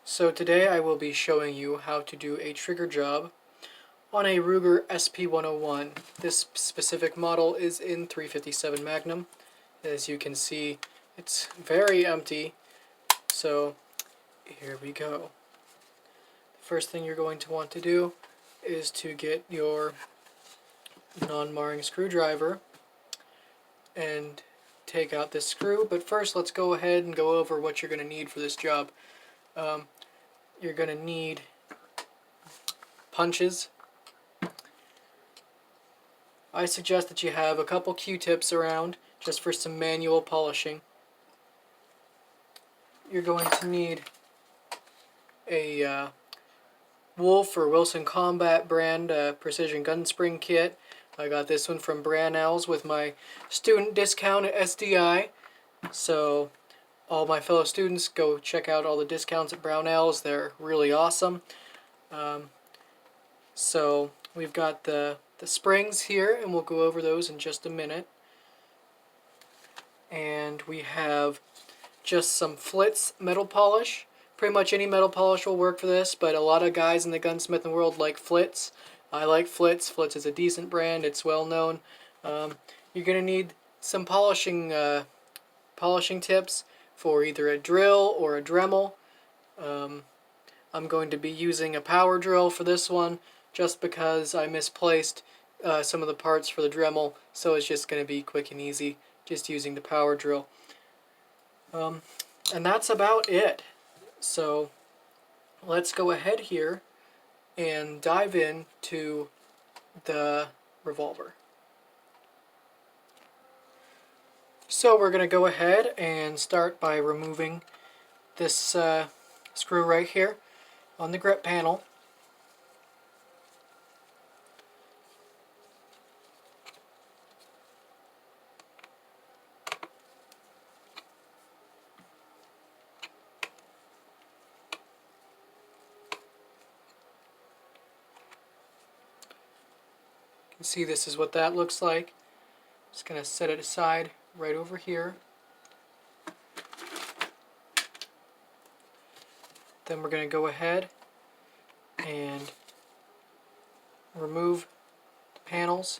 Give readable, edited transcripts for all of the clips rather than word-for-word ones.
So today I will be showing you how to do a trigger job on a Ruger SP101. This specific model is in 357 Magnum. As you can see, it's very empty, so here we go. First thing you're going to want to do is to get your non-marring screwdriver and take out this screw, but first let's go ahead and go over what you're going to need for this job. You're going to need punches. I suggest that you have a couple Q-tips around just for some manual polishing. You're going to need a Wolf or Wilson Combat brand precision gun spring kit. I got this one from Brownells with my student discount at SDI. So all my fellow students, go check out all the discounts at Brownells. They're really awesome. So we've got the springs here, and we'll go over those in just a minute. And we have just some Flitz metal polish. Pretty much any metal polish will work for this, but a lot of guys in the gunsmithing world like Flitz. I like Flitz. Flitz is a decent brand. It's well known. You're going to need some polishing tips for either a drill or a Dremel. I'm going to be using a power drill for this one just because I misplaced some of the parts for the Dremel, so it's just going to be quick and easy just using the power drill. And that's about it. So let's go ahead here and dive into the revolver. So we're going to go ahead and start by removing this screw right here on the grip panel. You can see this is what that looks like. Just going to set it aside right over here. Then we're going to go ahead and remove the panels.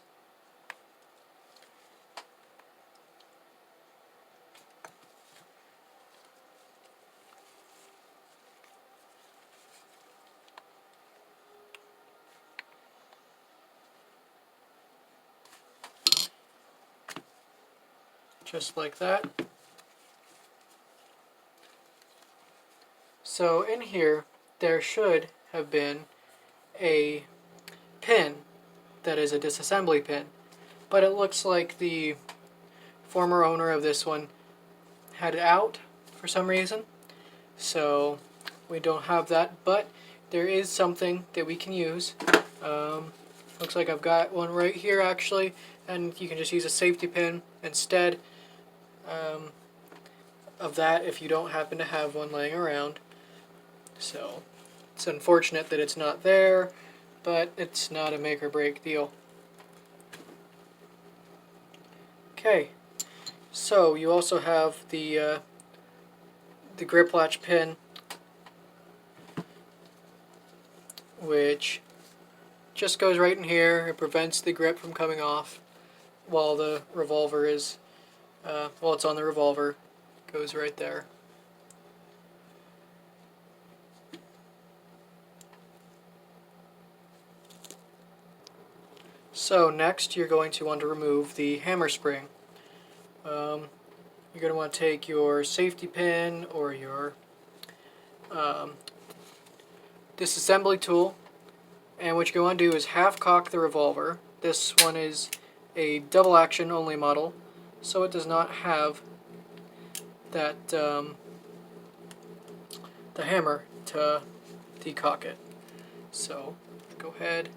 Just like that. So in here there should have been a pin that is a disassembly pin, but it looks like the former owner of this one had it out for some reason, so we don't have that, but there is something that we can use. Looks like I've got one right here actually, and you can just use a safety pin instead of that if you don't happen to have one laying around. So it's unfortunate that it's not there, but it's not a make or break deal. Okay, so you also have the grip latch pin, which just goes right in here. It prevents the grip from coming off while the revolver is while it's on the revolver. It goes right there. So next you're going to want to remove the hammer spring. You're going to want to take your safety pin or your disassembly tool, and what you're going to want to do is half cock the revolver. This one is a double action only model, so it does not have that the hammer to decock it. So go ahead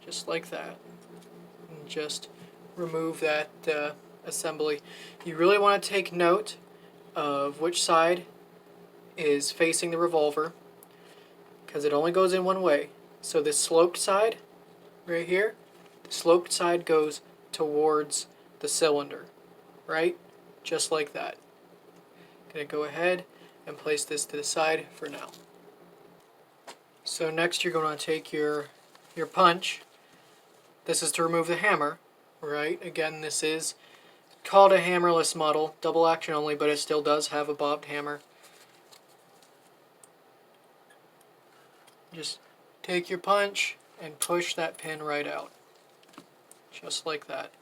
just like that and just remove that assembly. You really want to take note of which side is facing the revolver, because it only goes in one way. So this sloped side right here, the sloped side goes towards the cylinder, right? Just like that. I'm going to go ahead and place this to the side for now. So next you're going to take your punch. This is to remove the hammer, right? Again, this is called a hammerless model, double action only, but it still does have a bobbed hammer. Just take your punch and push that pin right out, just like that.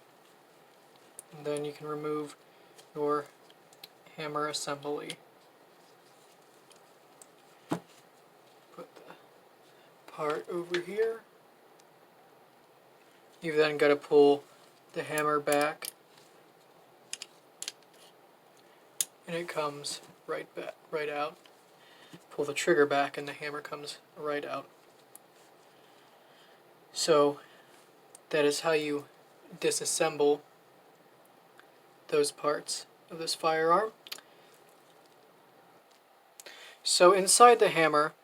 And then you can remove your hammer assembly. Put the part over here. You've then got to pull the hammer back, and it comes right out. Pull the trigger back and the hammer comes right out. So that is how you disassemble those parts of this firearm. So inside the hammer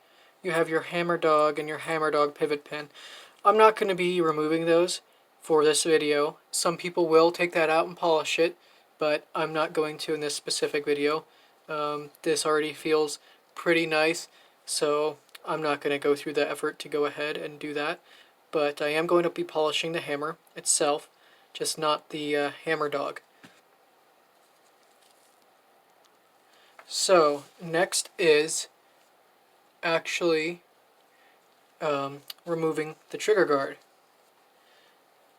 you have your hammer dog and your hammer dog pivot pin. I'm not going to be removing those for this video. Some people will take that out and polish it, but I'm not going to in this specific video. This already feels pretty nice, so I'm not going to go through the effort to go ahead and do that. But I am going to be polishing the hammer itself, just not the hammer dog. So next is actually removing the trigger guard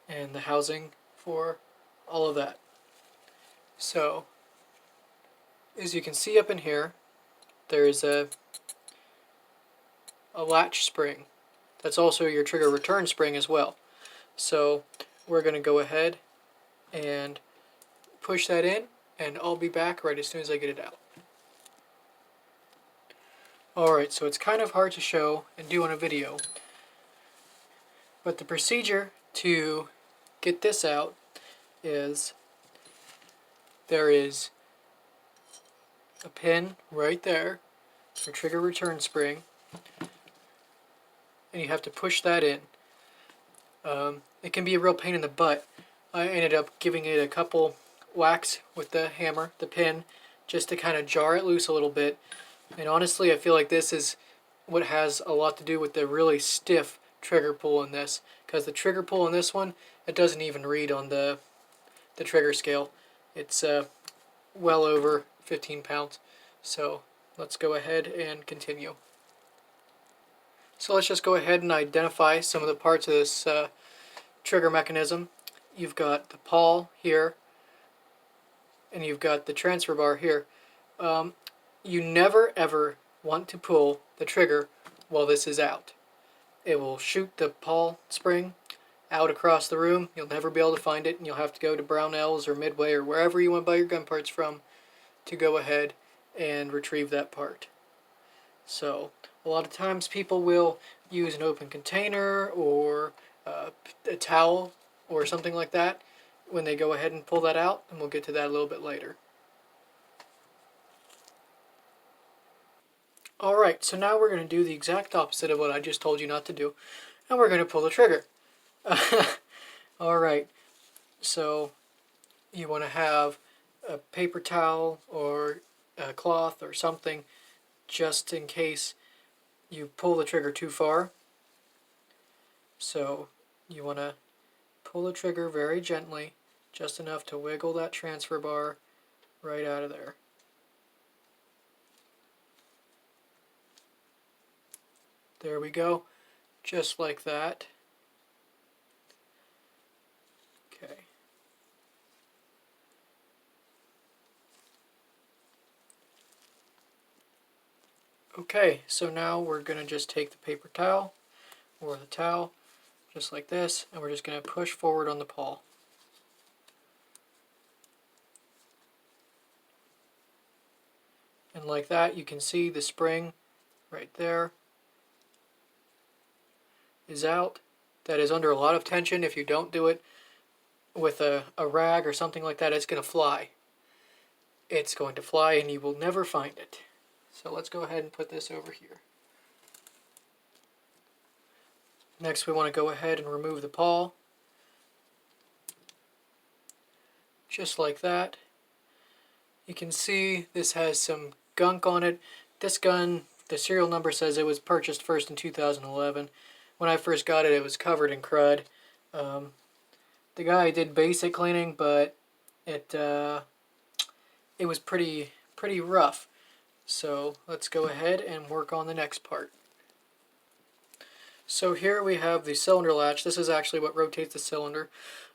and the housing for all of that. So as you can see up in here, there is a latch spring. That's also your trigger return spring as well. So we're going to go ahead and push that in, and I'll be back right as soon as I get it out. Alright, so it's kind of hard to show and do on a video, but the procedure to get this out is there is a pin right there for trigger return spring, and you have to push that in. It can be a real pain in the butt. I ended up giving it a couple whacks with the hammer, the pin, just to kind of jar it loose a little bit. And honestly, I feel like this is what has a lot to do with the really stiff trigger pull in this, because the trigger pull in this one, it doesn't even read on the trigger scale. It's well over 15 pounds. So let's go ahead and continue. So let's just go ahead and identify some of the parts of this trigger mechanism. You've got the pawl here, and you've got the transfer bar here. You never ever want to pull the trigger while this is out. It will shoot the pawl spring out across the room. You'll never be able to find it, and you'll have to go to Brownells or Midway or wherever you want to buy your gun parts from to go ahead and retrieve that part. So a lot of times people will use an open container or a towel or something like that when they go ahead and pull that out, and we'll get to that a little bit later. Alright, so now we're going to do the exact opposite of what I just told you not to do, and we're going to pull the trigger. Alright, so you want to have a paper towel or a cloth or something just in case you pull the trigger too far. So you want to pull the trigger very gently, just enough to wiggle that transfer bar right out of there. There we go, just like that. Okay. Okay, so now we're going to just take the paper towel or the towel, just like this, and we're just going to push forward on the pawl. And like that, you can see the spring right there is out. That is under a lot of tension. If you don't do it with a rag or something like that, it's going to fly. It's going to fly and you will never find it. So let's go ahead and put this over here. Next we want to go ahead and remove the pawl. Just like that. You can see this has some gunk on it. This gun, the serial number says it was purchased first in 2011. When I first got it, it was covered in crud. The guy did basic cleaning, but it was pretty rough. So let's go ahead and work on the next part. So here we have the cylinder latch. This is actually what rotates the cylinder.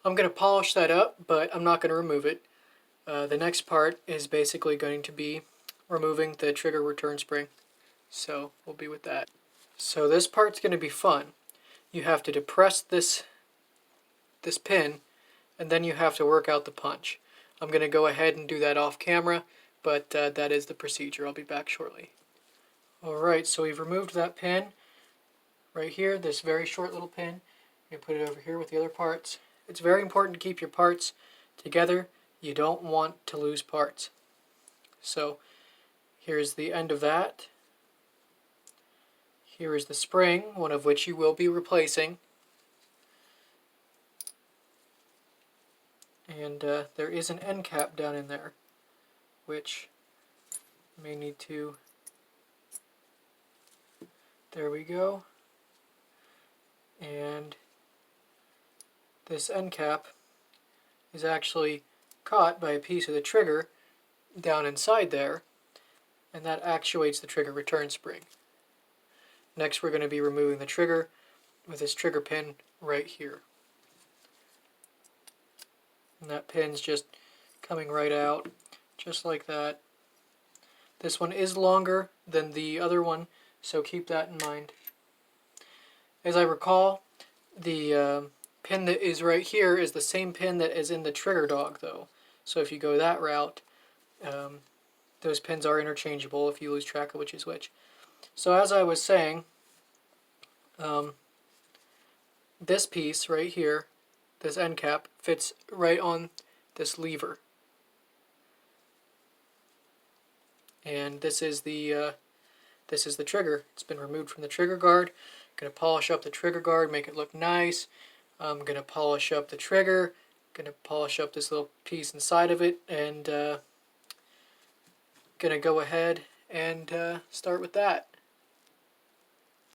I'm going to polish that up, but I'm not going to remove it. The next part is basically going to be removing the trigger return spring. So we'll be with that. So this part's going to be fun. You have to depress this pin, and then you have to work out the punch. I'm going to go ahead and do that off camera, but that is the procedure. I'll be back shortly. Alright, so we've removed that pin right here, this very short little pin. You put it over here with the other parts. It's very important to keep your parts together. You don't want to lose parts. So here's the end of that. Here is the spring, one of which you will be replacing. And there is an end cap down in there, which you may need to... There we go. And this end cap is actually caught by a piece of the trigger down inside there, and that actuates the trigger return spring. Next, we're going to be removing the trigger with this trigger pin right here. And that pin's just coming right out, just like that. This one is longer than the other one, so keep that in mind. As I recall, the pin that is right here is the same pin that is in the trigger dog, though. So if you go that route, those pins are interchangeable if you lose track of which is which. So as I was saying, this piece right here, this end cap, fits right on this lever. And this is the trigger. It's been removed from the trigger guard. I'm going to polish up the trigger guard, make it look nice. I'm going to polish up the trigger. I'm going to polish up this little piece inside of it, and going to go ahead and start with that.